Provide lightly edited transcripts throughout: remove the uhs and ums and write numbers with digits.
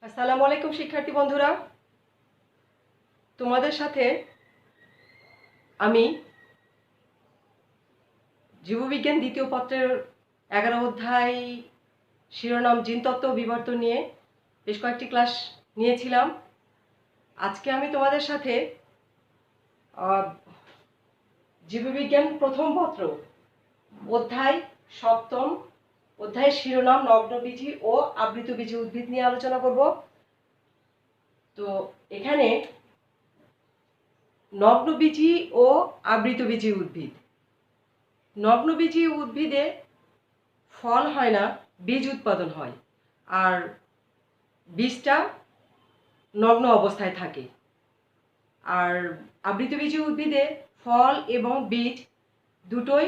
আসসালামু আলাইকুম শিক্ষার্থী বন্ধুরা, তোমাদের সাথে আমি জীববিজ্ঞান দ্বিতীয় পত্রের 11 অধ্যায় শিরোনাম জিনতত্ত্ব ও বিবর্তন নিয়ে বেশ কয়েকটি ক্লাস নিয়েছিলাম। আজকে আমি তোমাদের সাথে জীববিজ্ঞান প্রথম পত্র অধ্যায় সপ্তম অধ্যায়ের শিরোনাম নগ্নবীজি ও আবৃতবীজি উদ্ভিদ নিয়ে আলোচনা করব। তো এখানে নগ্নবীজি ও আবৃতবীজি উদ্ভিদ, নগ্নবীজি উদ্ভিদে ফল হয় না, বীজ উৎপাদন হয়, আর বীজটা নগ্ন অবস্থায় থাকে। আর আবৃতবীজি উদ্ভিদে ফল এবং বীজ দুটোই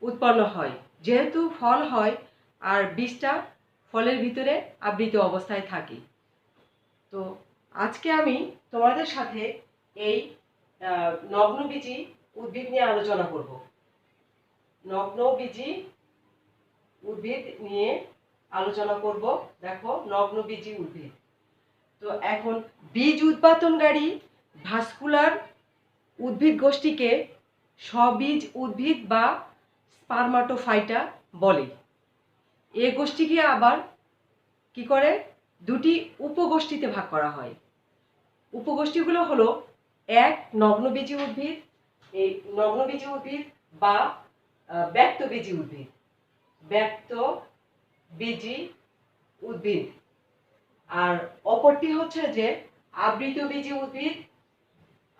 উৎপন্ন হয়। যেহেতু ফল হয় আর বীজটা ফলের ভিতরে আবৃত অবস্থায় থাকে। তো আজকে আমি তোমাদের সাথে এই নগ্নবীজি উদ্ভিদ নিয়ে আলোচনা করব। নগ্নবীজি উদ্ভিদ নিয়ে আলোচনা করব। দেখো, নগ্নবীজি উদ্ভিদ। তো এখন বীজ উৎপাদনকারী ভাস্কুলার উদ্ভিদ গোষ্ঠীকে স্ববীজ উদ্ভিদ বা স্পারমাটোফাইটা বলে। এ গোষ্ঠীকে আবার কি করে দুটি উপগোষ্ঠীতে ভাগ করা হয়। উপগোষ্ঠীগুলো হলো এক, নগ্নবীজি উদ্ভিদ, এই নগ্নবীজি উদ্ভিদ বা ব্যক্তবীজি উদ্ভিদ, ব্যক্তবীজি উদ্ভিদ। আর অপরটি হচ্ছে যে আবৃতবীজি উদ্ভিদ,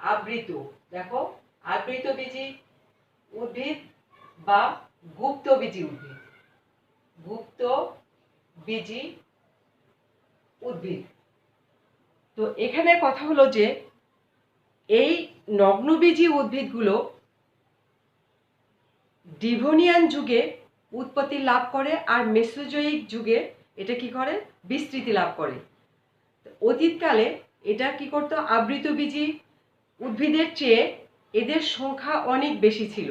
আবৃত, দেখো, আবৃতবীজি উদ্ভিদ বা গুপ্তবীজি উদ্ভিদ, গুপ্তবীজি উদ্ভিদ। তো এখানে কথা হলো যে এই নগ্নবীজি উদ্ভিদগুলো ডিভোনিয়ান যুগে উৎপত্তি লাভ করে আর মেসোজোয়িক যুগে এটা কি করে বিস্তৃতি লাভ করে। অতীতকালে এটা কি করতো, আবৃতবীজি উদ্ভিদের চেয়ে এদের সংখ্যা অনেক বেশি ছিল,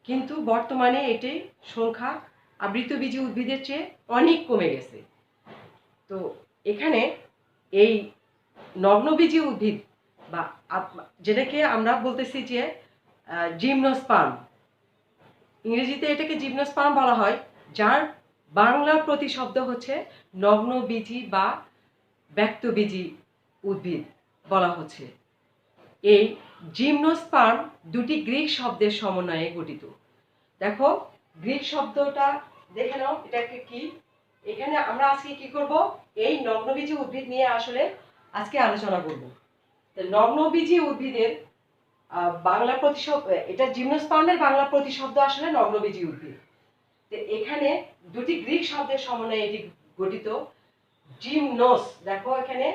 কিন্তু বর্তমানে এটি সংখ্যা আবৃতবীজি উদ্ভিদের চেয়ে অনেক কমে গেছে। তো এখানে এই নগ্নবীজি উদ্ভিদ বা যেটাকে আমরা বলতেছি যে জিমনোস্পার্ম, ইংরেজিতে এটাকে জিমনোস্পার্ম বলা হয়, যার বাংলা প্রতিশব্দ হচ্ছে নগ্নবীজি বা ব্যক্তবীজি উদ্ভিদ বলা হচ্ছে। এই জিমনোস্পার্ম দুটি গ্রিক শব্দের সমন্বয়ে গঠিত। দেখো, গ্রিক শব্দটা দেখে নাও, এটাকে কি। এখানে আমরা আজকে কি করব, এই নগ্নবীজি উদ্ভিদ নিয়ে আসলে আজকে আলোচনা করব। নগ্নবীজি উদ্ভিদের বাংলা প্রতিশব্দ, এটা জিমনোস্পার্মের বাংলা প্রতিশব্দ আসলে নগ্নবীজি উদ্ভিদ। তো এখানে দুটি গ্রিক শব্দের সমন্বয়ে এটি গঠিত। জিমনোস, দেখো এখানে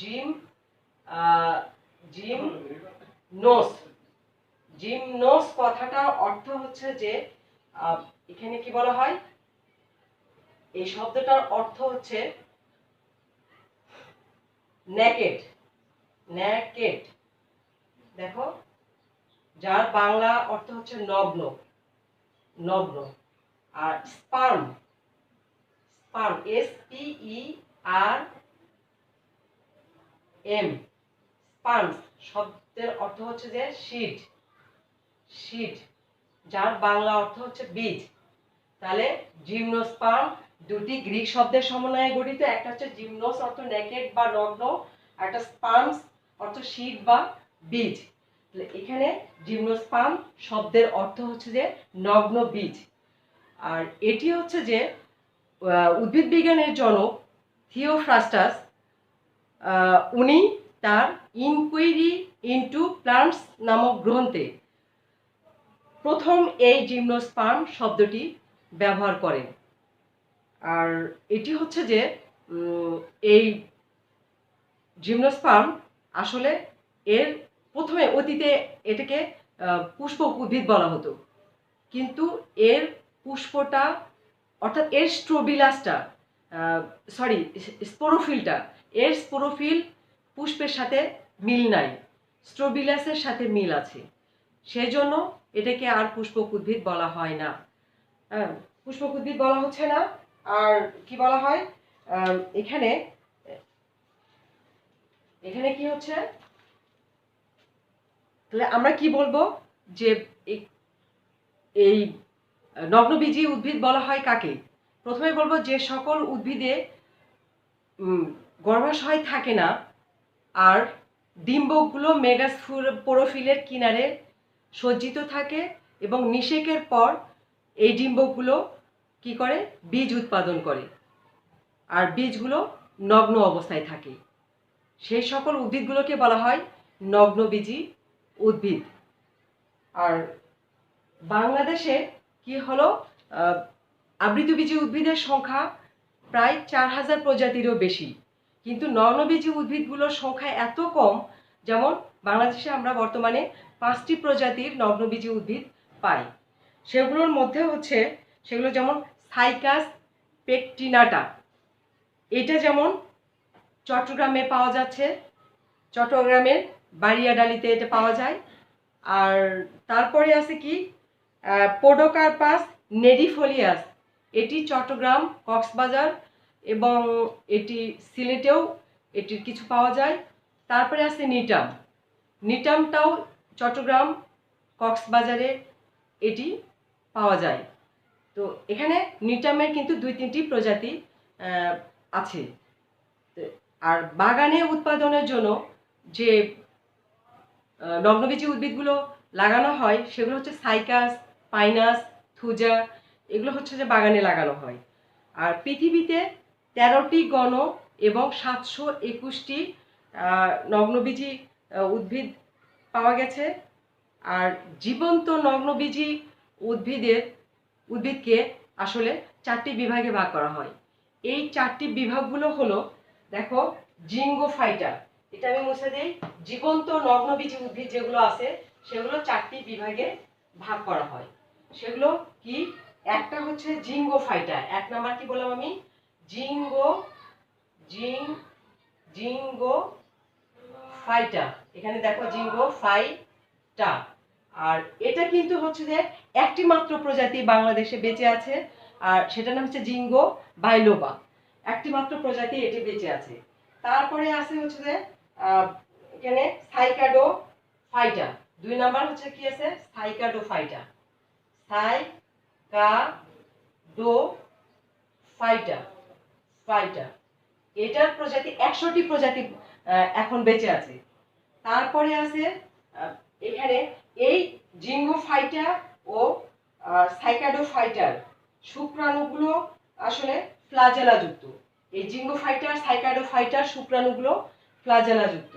জিম জিমনোস, জিমনোস কথাটার অর্থ হচ্ছে যে এখানে কি বলা হয়, এই শব্দটার অর্থ হচ্ছে নেকেড, নেকেড, দেখো, যার বাংলা অর্থ হচ্ছে নগ্ন, নগ্ন। আর স্পার্ম, স্পার্ম, SPERM, স্পার্ম শব্দের অর্থ হচ্ছে যে সিড, সিড, যার বাংলা অর্থ হচ্ছে বীজ। তাহলে জিমনোস্পার্ম দুটি গ্রিক শব্দের সমন্বয়ে গঠিত। একটা হচ্ছে জিমনোস অর্থ নেকেড বা নগ্ন, আর একটা স্পার্মস অর্থ সিড বা বীজ। তাহলে এখানে জিমনোস্পার্ম শব্দের অর্থ হচ্ছে যে নগ্ন বীজ। আর এটি হচ্ছে যে উদ্ভিদ বিজ্ঞানের জনক থিওফ্রাস্টাস, উনি তার ইনকুইরি ইনটু প্লান্টস নামক গ্রন্থে প্রথম এই জিমনোস্পার্ম শব্দটি ব্যবহার করেন। আর এটি হচ্ছে যে এই জিমনোস্পার্ম আসলে এর প্রথমে অতীতে এটাকে পুষ্পক উদ্ভিদ বলা হতো, কিন্তু এর পুষ্পটা অর্থাৎ এর স্ট্রোবিলাসটা, সরি স্পোরোফিলটা, এর স্পোরোফিল পুষ্পের সাথে মিল নাই, স্ট্রোবিলাসের সাথে মিল আছে, সেজন্য এটাকে আর পুষ্পক উদ্ভিদ বলা হয় না। পুষ্পক উদ্ভিদ বলা হচ্ছে না। আর কি বলা হয়, এখানে এখানে কি হচ্ছে, তাহলে আমরা কি বলবো যে এই নগ্নবীজি উদ্ভিদ বলা হয় কাকে? প্রথমে বলবো যে সকল উদ্ভিদে গর্ভাশয় থাকে না আর ডিম্বকগুলো মেগাস্পোরোফিলের কিনারে সজ্জিত থাকে এবং নিষেকের পর এই ডিম্বকগুলো কি করে, বীজ উৎপাদন করে আর বীজগুলো নগ্ন অবস্থায় থাকে। সেই সকল উদ্ভিদগুলোকে বলা হয় নগ্নবীজি উদ্ভিদ। আর বাংলাদেশে কি হলো, আবৃতবীজি উদ্ভিদের সংখ্যা প্রায় 4000 প্রজাতিরও বেশি, কিন্তু নগ্নবীজি উদ্ভিদগুলোর সংখ্যা এত কম, যেমন বাংলাদেশে আমরা বর্তমানে 5টি প্রজাতির নগ্নবীজি উদ্ভিদ পাই। সেগুলোর মধ্যে হচ্ছে, সেগুলো যেমন সাইকাস পেকটিনাটা, এটা যেমন চট্টগ্রামে পাওয়া যাচ্ছে, চট্টগ্রামের বাড়িয়াডালিতে এটা পাওয়া যায়। আর তারপরে আছে কি পোডোকার্পাস নেডিফোলিয়াস, এটি চট্টগ্রাম, কক্সবাজার এবং এটি সিলেটেও এটির কিছু পাওয়া যায়। তারপরে আছে নিটাম, নিটামটাও চট্টগ্রাম, কক্সবাজারে এটি পাওয়া যায়। তো এখানে নিটামের কিন্তু 2-3টি প্রজাতি আছে। আর বাগানে উৎপাদনের জন্য যে নগ্নবীজি উদ্ভিদগুলো লাগানো হয় সেগুলো হচ্ছে সাইকাস, পাইনাস, থুজা, এগুলো হচ্ছে যে বাগানে লাগানো হয়। আর পৃথিবীতে 13টি গণ এবং 721টি নগ্নবীজি উদ্ভিদ পাওয়া গেছে। আর জীবন্ত নগ্নবীজি উদ্ভিদকে আসলে 4টি বিভাগে ভাগ করা হয়। এই 4টি বিভাগগুলো হলো, দেখো, জিঙ্গোফাইটা, এটা আমি মুছে দিই। জীবন্ত নগ্নবীজি উদ্ভিদ যেগুলো আছে সেগুলো 4টি বিভাগে ভাগ করা হয়। সেগুলো কি, একটা হচ্ছে জিঙ্গোফাইটা, 1 নাম্বার কি বললাম আমি, জিঙ্গোফাইটা, এখানে দেখো জিঙ্গোফাইটা। আর এটা কিন্তু হচ্ছে যে একটি মাত্র প্রজাতি বাংলাদেশে বেঁচে আছে, আর সেটার নাম হচ্ছে জিঙ্গো বাইলোবা, একটি মাত্র প্রজাতি এটি বেঁচে আছে। তারপরে আছে হচ্ছে যে এখানে সাইকাডো ফাইটা, 2 নাম্বার হচ্ছে কি আছে, সাইকাডো ফাইটা, সাইকাডো ফাইটা, এটার প্রজাতি 100টি প্রজাতি এখন বেঁচে আছে। তারপরে আছে এখানে এই জিঙ্গোফাইটা ও সাইকাডোফাইটার শুক্রাণুগুলো আসলে ফ্লাজেলাযুক্ত। এই জিঙ্গোফাইটার, সাইকাডোফাইটার শুক্রাণুগুলো ফ্লাজেলাযুক্ত।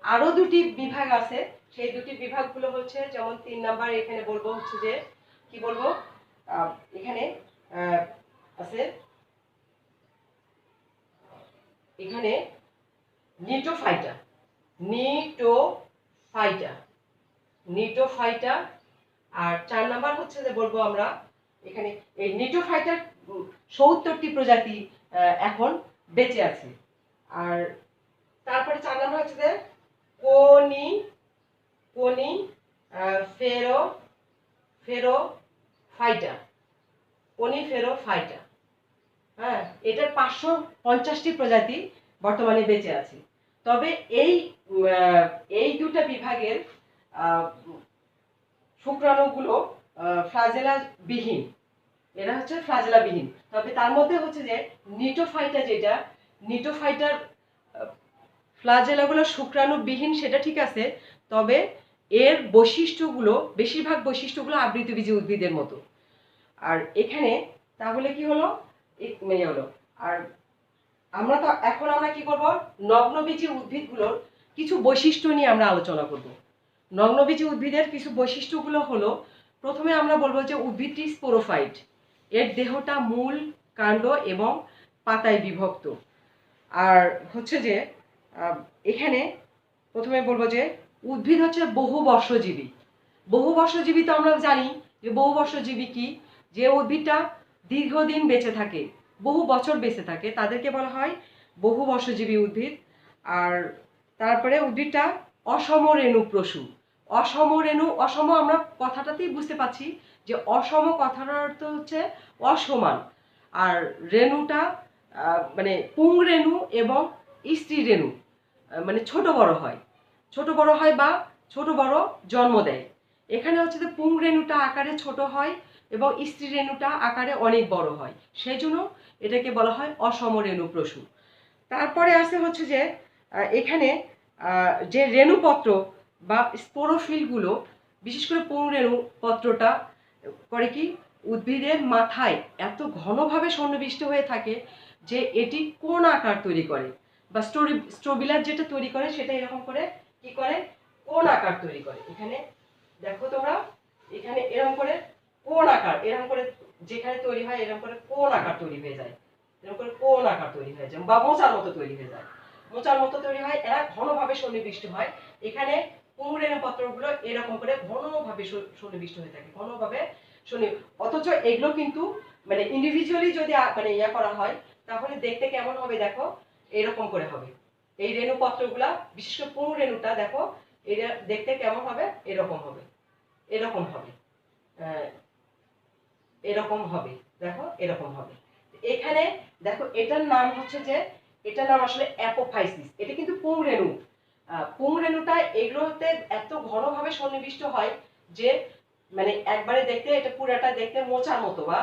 আরো 2টি বিভাগ আছে, সেই 2টি বিভাগগুলো হচ্ছে, যেমন 3 নাম্বার এখানে বলবো হচ্ছে যে কি বলবো, এখানে আছে, এখানে নিটোফাইটা, নিটোফাইটা। আর 4 নাম্বার হচ্ছে যে বলবো আমরা এখানে এই নিটোফাইটার 70টি প্রজাতি এখন বেঁচে আছে। আর তারপরে 4 নাম্বার হচ্ছে যে কোনিফেরোফাইটা, হ্যাঁ, এটার 550টি প্রজাতি বর্তমানে বেঁচে আছে। তবে এই 2টা বিভাগের শুক্রাণুগুলো ফ্লাজেলা বিহীন, এরা হচ্ছে ফ্লাজেলা বিহীন। তবে তার মধ্যে হচ্ছে যে নিটোফাইটা, যেটা নিটোফাইটার ফ্লাজেলাগুলো শুক্রাণু বিহীন সেটা ঠিক আছে, তবে এর বৈশিষ্ট্যগুলো, বেশিরভাগ বৈশিষ্ট্যগুলো আবৃতবীজি উদ্ভিদের মতো। আর এখানে তাহলে কি হলো, হলো। আর আমরা তো এখন কি করব, নগ্নবীজি উদ্ভিদগুলোর কিছু বৈশিষ্ট্য নিয়ে আমরা আলোচনা করব। নগ্নবীজি উদ্ভিদের কিছু বৈশিষ্ট্যগুলো হলো, প্রথমে আমরা বলবো যে উদ্ভিদটি স্পোরোফাইট, এর দেহটা মূল, কাণ্ড এবং পাতায় বিভক্ত। আর হচ্ছে যে এখানে প্রথমে বলবো যে উদ্ভিদ হচ্ছে বহুবর্ষজীবী। বহুবর্ষজীবী তো আমরা জানি যে বহুবর্ষজীবী কি, যে উদ্ভিদটা দীর্ঘদিন বেঁচে থাকে, বহু বছর বেঁচে থাকে, তাদেরকে বলা হয় বহুবর্ষজীবী উদ্ভিদ। আর তারপরে উদ্ভিদটা অসমরেণুপ্রসূ। অসম আমরা কথাটাতেই বুঝতে পারছি যে অসম কথাটার অর্থ হচ্ছে অসমান, আর রেণুটা মানে পুংরেণু এবং স্ত্রী রেণু। মানে ছোট বড় হয়, ছোট বড় হয় বা ছোট বড় জন্ম দেয়। এখানে হচ্ছে যে পুংরেণুটা আকারে ছোট হয় এবং স্ত্রী রেণুটা আকারে অনেক বড় হয়, সেই জন্য এটাকে বলা হয় অসমরেণু প্রসূ। তারপরে আছে হচ্ছে যে এখানে যে রেণুপত্র বা স্পোরোফিলগুলো, বিশেষ করে পুংরেণু পত্রটা করে কি উদ্ভিদের মাথায় এত ঘনভাবে সন্নিবিষ্ট হয়ে থাকে যে এটি কোন আকার তৈরি করে, বা স্ট্রোবিলার যেটা তৈরি করে সেটা এরকম করে কি করে কোন আকার তৈরি করে। এখানে দেখো তোমরা, এখানে এরকম করে কোন আকার, এরকম করে যেখানে তৈরি হয় এরকম করে কোন আকার তৈরি হয়ে যায়, এরকম করে কোন আকার তৈরি হয়ে যায় বা মোচার মতো তৈরি হয়ে যায়, মোচার মতো তৈরি হয়। এরা ঘনভাবে সন্নিবিষ্ট হয়। এখানে পুংরেণু পত্রগুলো এরকম করে ঘনভাবে সন্নিবিষ্ট হয়ে থাকে, ঘনভাবে অথচ এগুলো কিন্তু মানে ইন্ডিভিজুয়ালি যদি মানে ইয়া করা হয় তাহলে দেখতে কেমন হবে দেখো, এরকম করে হবে। এই রেণু পত্রগুলা বিশেষ করে পুংরেণুটা দেখো এটা দেখতে কেমন হবে, এরকম হবে, এরকম হবে, এরকম হবে, দেখো এরকম হবে। এখানে দেখো এটার নাম হচ্ছে যে, এটার নাম আসলে অ্যাপোফাইসিস। এটা কিন্তু পুংরেণু। পুংরেণুটা এগুলোতে এত ঘনভাবে সন্নিবিষ্ট হয় যে মানে একবারে দেখতে এটা পুরাটা দেখতে মোচার মতো বা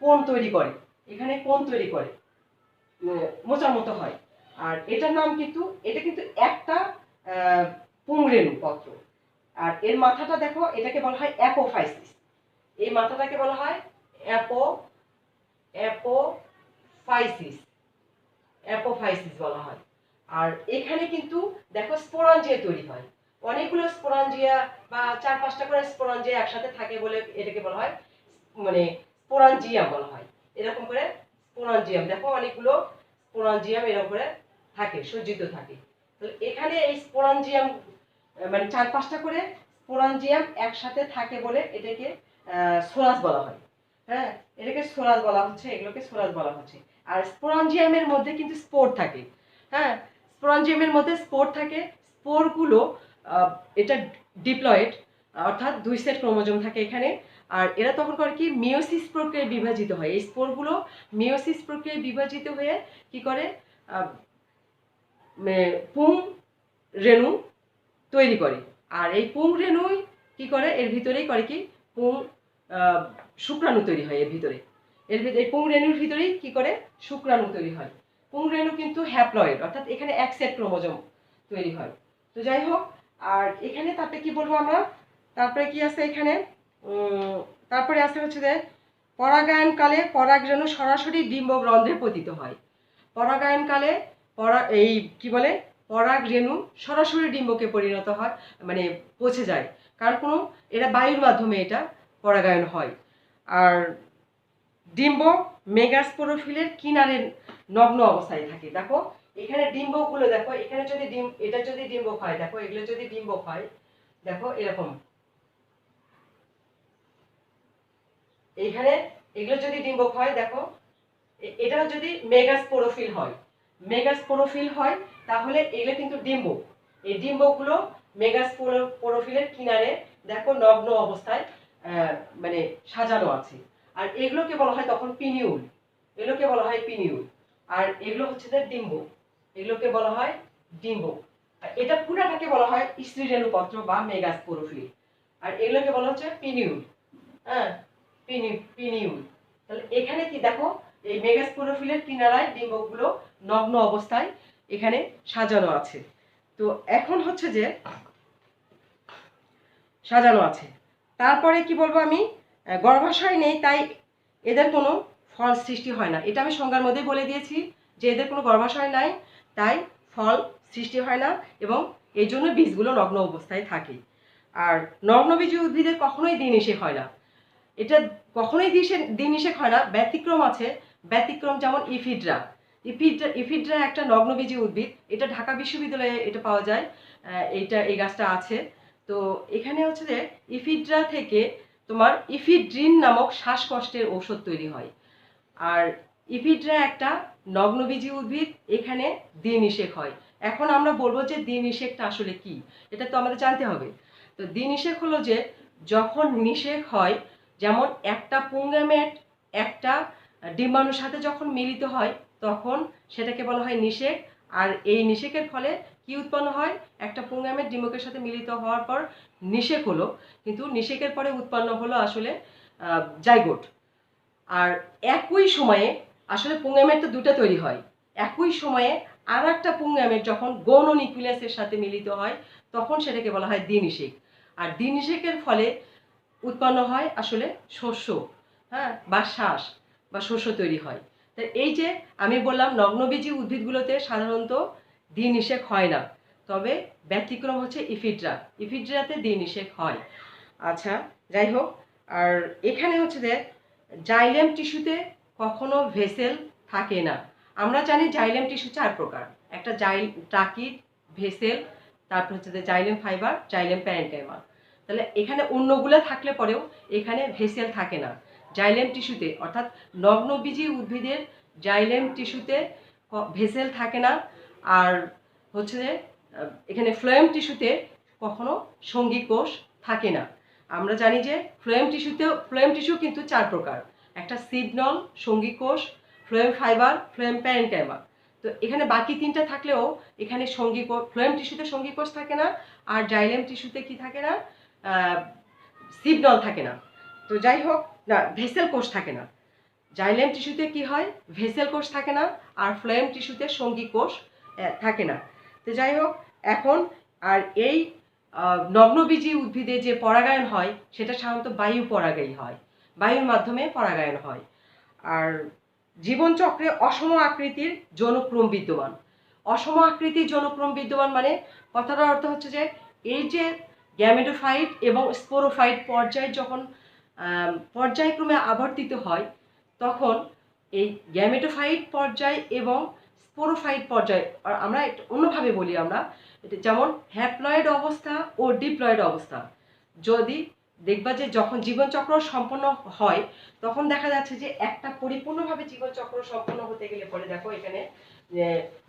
কোণ তৈরি করে, এখানে কোণ তৈরি করে, মোচার মতো হয়। আর এটার নাম কিন্তু, এটা কিন্তু একটা পুংরেণু পত্র। আর এর মাথাটা দেখো, এটাকে বলা হয় অ্যাপোফাইসিস। এই মাথাটাকে বলা হয় অ্যাপোফাইসিস, অ্যাপোফাইসিস বলা হয়। আর এখানে কিন্তু দেখো স্পোরাঞ্জিয়া তৈরি হয়, অনেকগুলো স্পোরাঞ্জিয়া বা 4-5টা করে স্পোরাঞ্জিয়া একসাথে থাকে বলে এটাকে বলা হয় মানে স্পোরাঞ্জিয়াম বলা হয়। এরকম করে স্পোরাঞ্জিয়াম দেখো, অনেকগুলো স্পোরাঞ্জিয়াম এরকম করে থাকে, সজ্জিত থাকে। তাহলে এখানে এই স্পোরাঞ্জিয়াম মানে 4-5টা করে স্পোরাঞ্জিয়াম একসাথে থাকে বলে এটাকে সোরাস বলা হয়। হ্যাঁ, এটাকে সোরাস বলা হচ্ছে, এগুলোকে সোরাস বলা হচ্ছে। আর স্পোরাঞ্জিয়ামের মধ্যে কিন্তু স্পোর থাকে। হ্যাঁ, স্পোরাঞ্জিয়ামের মধ্যে স্পোর থাকে। স্পোরগুলো এটা ডিপ্লয়েড, অর্থাৎ 2 সেট ক্রোমোজোম থাকে এখানে। আর এরা তখন করে কি মিওসিস প্রক্রিয়ায় বিভাজিত হয়। এই স্পোরগুলো মিওসিস প্রক্রিয়ায় বিভাজিত হয়ে কি করে পুং রেণু তৈরি করে। আর এই পুং রেণুই কি করে, এর ভিতরেই করে কি পুং শুক্রাণু তৈরি হয়। এর ভিতরে এই পুং রেণুর ভিতরেই কি করে শুক্রাণু তৈরি হয়। পুং রেণু কিন্তু হ্যাপ্লয়েড, অর্থাৎ এখানে এক সেট ক্রোমোজোম তৈরি হয়। তো যাই হোক, আর এখানে তারপরে কি বলবো আমরা, তারপরে কি আছে এখানে, তারপরে আছে হচ্ছে যে পরাগায়নকালে পরাগরেণু সরাসরি ডিম্বরন্ধ্রে পতিত হয়। পরাগায়নকালে এই কি বলে পরাগ রেণু সরাসরি ডিম্বকে পরিণত হয়, মানে পৌঁছে যায়। কারণ কোনো এরা বায়ুর মাধ্যমে এটা পরাগায়ন হয়। আর ডিম্ব মেগাস্পোরোফিলের কিনারে নগ্ন অবস্থায় থাকে। দেখো এখানে ডিম্বগুলো দেখো, এখানে যদি এটা যদি ডিম্বক হয়, দেখো এগুলো যদি ডিম্বক হয়, দেখো এরকম, এইখানে এগুলো যদি ডিম্বক হয় দেখো, এটা যদি মেগাস্পোরোফিল হয়, মেগাস্পোরোফিল হয় তাহলে এগুলো কিন্তু ডিম্বক। এই ডিম্বকগুলো মেগাস্পোরোফিলের কিনারে দেখো নগ্ন অবস্থায় মানে সাজানো আছে। আর এগুলোকে বলা হয় তখন পিনিউল, এগুলোকে বলা হয় পিনিউল। আর এগুলো হচ্ছে যে ডিম্বক, এগুলোকে বলা হয় ডিম্বক। আর এটা পুরাটাকে বলা হয় স্ত্রী রেণুপত্র বা মেগাস্পোরোফিল। আর এগুলোকে বলা হচ্ছে পিনিউল। হ্যাঁ, পিনিউল। তাহলে এখানে কি দেখো, এই মেগাস্পোরোফিলের কিনারায় ডিম্বকগুলো নগ্ন অবস্থায় এখানে সাজানো আছে। তো এখন হচ্ছে যে সাজানো আছে। তারপরে কি বলবো আমি, গর্ভাশয় নেই তাই এদের কোনো ফল সৃষ্টি হয় না। এটা আমি সংজ্ঞার মধ্যেই বলে দিয়েছি যে এদের কোনো গর্ভাশয় নাই, তাই ফল সৃষ্টি হয় না এবং এই জন্য বীজগুলো নগ্ন অবস্থায় থাকে। আর নগ্নবীজী উদ্ভিদের কখনোই দিন এসে হয় না, এটা কখনোই দিন নিষেক হয় না। ব্যতিক্রম আছে, ব্যতিক্রম যেমন ইফিড্রা। ইফিড্রা একটা নগ্নবীজী উদ্ভিদ, এটা ঢাকা বিশ্ববিদ্যালয়ে এটা পাওয়া যায়, এই গাছটা আছে। তো এখানে হচ্ছে যে ইফিড্রা থেকে তোমার ইফিড্রিন নামক শ্বাসকষ্টের ঔষধ তৈরি হয়। আর ইফিড্রা একটা নগ্নবীজী উদ্ভিদ, এখানে দ্বিনিষেক হয়। এখন আমরা বলবো যে দ্বিনিষেকটা আসলে কি, এটা তো আমাদের জানতে হবে। তো দ্বিনিষেক হলো যে যখন নিষেক হয়, যেমন একটা পুংগ্যামেট একটা ডিম্বাণুর সাথে যখন মিলিত হয় তখন সেটাকে বলা হয় নিষেক। আর এই নিষেকের ফলে কি উৎপন্ন হয়, একটা পুংগামেট ডিম্বকের সাথে মিলিত হওয়ার পর নিষেক হলো, কিন্তু নিষেকের পরে উৎপন্ন হলো আসলে জাইগোট। আর একই সময়ে আসলে পুংগামেট তো দুটো তৈরি হয়, একই সময়ে আর একটা পুংগামেট যখন গৌণ নিউক্লিয়াসের সাথে মিলিত হয় তখন সেটাকে বলা হয় দ্বিনিষেক। আর দ্বিনিষেকের ফলে উৎপন্ন হয় আসলে শস্য, হ্যাঁ, বা শ্বাস বা শস্য তৈরি হয়। তো এই যে আমি বললাম নগ্নবীজী উদ্ভিদগুলোতে সাধারণত দ্বিনিষেক হয় না, তবে ব্যতিক্রম হচ্ছে ইফিড্রা, ইফিড্রাতে দ্বিনিষেক হয়। আচ্ছা, যাই হোক। আর এখানে হচ্ছে যে জাইলেম টিস্যুতে কখনো ভেসেল থাকে না। আমরা জানি জাইলেম টিস্যু 4 প্রকার, একটা ট্রাকিড, ভেসেল, তারপর হচ্ছে যে জাইলেম ফাইবার, জাইলেম প্যারেনকাইমা। তাহলে এখানে অন্যগুলো থাকলে পরেও এখানে ভেসেল থাকে না জাইলেম টিস্যুতে, অর্থাৎ নগ্নবীজী উদ্ভিদের জাইলেম টিস্যুতে ভেসেল থাকে না। আর হচ্ছে যে এখানে ফ্লোয়েম টিস্যুতে কখনো সঙ্গী কোষ থাকে না। আমরা জানি যে ফ্লোয়েম টিস্যু কিন্তু 4 প্রকার, একটা সিডনল, সঙ্গী কোষ, ফ্লোয়েম ফাইবার, ফ্লোয়েম প্যারেনকাইমা। তো এখানে বাকি 3টা থাকলেও এখানে ফ্লোয়েম টিস্যুতে সঙ্গী কোষ থাকে না, আর জাইলেম টিস্যুতে কি থাকে না, সিডনল থাকে না। তো যাই হোক, না, ভেসেল কোষ থাকে না। জাইলেম টিস্যুতে কি হয়, ভেসেল কোষ থাকে না, আর ফ্লোয়েম টিস্যুতে সঙ্গী কোষ থাকে না। তো যাই হোক, এখন আর এই নগ্নবীজী উদ্ভিদে যে পরাগায়ন হয় সেটা সাধারণত বায়ু পরাগায়ী হয়, বায়ুর মাধ্যমে পরাগায়ন হয়। আর জীবনচক্রে অসম আকৃতির যৌনক্রম বিদ্যমান। অসম আকৃতির যৌনক্রম বিদ্যমান মানে কথাটার অর্থ হচ্ছে যে এই যে গ্যামেটোফাইট এবং স্পোরোফাইট পর্যায় যখন পর্যায়ক্রমে আবর্তিত হয় তখন এই গ্যামেটোফাইট পর্যায় এবং স্পোরোফাইট পর্যায়, আমরা অন্যভাবে বলি, আমরা যেমন হ্যাপ্লয়েড অবস্থা ও ডিপ্লয়েড অবস্থা। যদি দেখবা যে যখন জীবনচক্র সম্পন্ন হয় তখন দেখা যাচ্ছে যে একটা পরিপূর্ণভাবে জীবনচক্র সম্পন্ন হতে গেলে পরে দেখো এখানে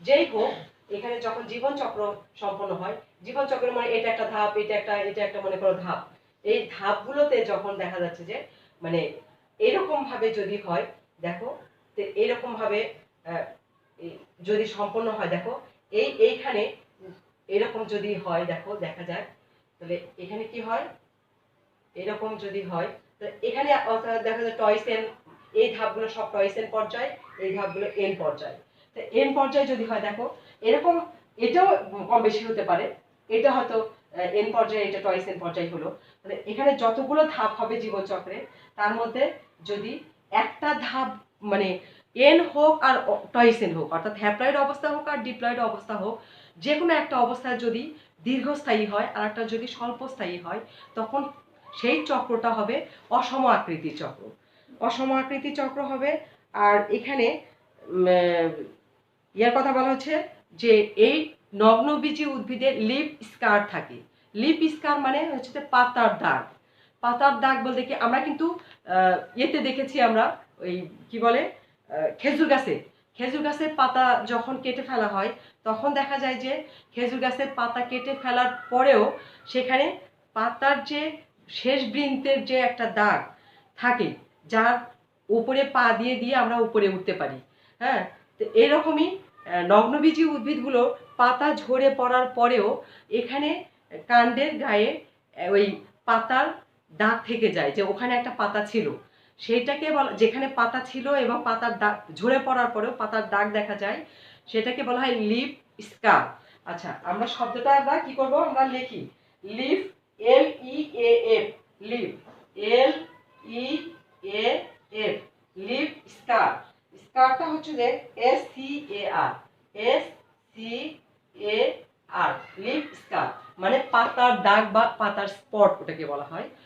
যেই হোক, এখানে যখন জীবনচক্র সম্পন্ন হয়, জীবনচক্র মানে এটা একটা ধাপ, এটা একটা মনে করো ধাপ, এই ধাপগুলোতে যখন দেখা যাচ্ছে যে মানে এরকম ভাবে যদি হয়, দেখো এরকম ভাবে যদি সম্পন্ন হয়, দেখো এইখানে এরকম যদি হয়, দেখো দেখা যায়, তাহলে এখানে কি হয়, এরকম যদি হয়, তো এখানে দেখা যায় টয়সেন, এই ধাপগুলো সব টয়সেন পর্যায়, এই ধাপগুলো এন পর্যায়। তো এন পর্যায়ে যদি হয়, দেখো এরকম, এটাও কম বেশি হতে পারে, এটা হয়তো এন পর্যায়ে, এটা টয়সেন পর্যায় হলো। মানে এখানে যতগুলো ধাপ হবে জীবনচক্রে তার মধ্যে যদি একটা ধাপ মানে এন হোক আর টয়সেন হোক, অর্থাৎ হ্যাপ্লয়েড অবস্থা হোক আর ডিপ্লয়েড অবস্থা হোক, যে কোনো একটা অবস্থায় যদি দীর্ঘস্থায়ী হয় আর একটা যদি স্বল্পস্থায়ী হয়, তখন সেই চক্রটা হবে অসম আকৃতির চক্র, অসম আকৃতির চক্র হবে। আর এখানে ইয়ার কথা বলা হচ্ছে যে এই নগ্নবীজী উদ্ভিদের লিপ স্কার থাকে। লিপ স্কার মানে হচ্ছে পাতার দাগ। পাতার দাগ বলতে কি, আমরা কিন্তু ইয়েতে দেখেছি, আমরা ওই কি বলে খেজুর গাছের পাতা যখন কেটে ফেলা হয় তখন দেখা যায় যে খেজুর গাছের পাতা কেটে ফেলার পরেও সেখানে পাতার যে শেষ বৃন্তের যে একটা দাগ থাকে, যার উপরে পা দিয়ে দিয়ে আমরা উপরে উঠতে পারি। হ্যাঁ, তো এরকমই নগ্নবীজী উদ্ভিদগুলো পাতা ঝরে পড়ার পরেও এখানে কাণ্ডের গায়ে ওই পাতার দাগ থেকে যায়, যে ওখানে একটা পাতা ছিল, সেইটাকে বলা, যেখানে পাতা ছিল এবং পাতার দাগ ঝরে পড়ার পরেও পাতার দাগ দেখা যায়, সেটাকে বলা হয় লিফ স্কার। আচ্ছা, আমরা শব্দটা আমরা কি করব, আমরা লিখি leaf, LEAF, leaf, LEAF, leaf scar. স্কারটা হচ্ছে যে SCAR, লিফ স্কার মানে পাতার দাগ বা পাতার স্পট ওটাকে বলা হয়।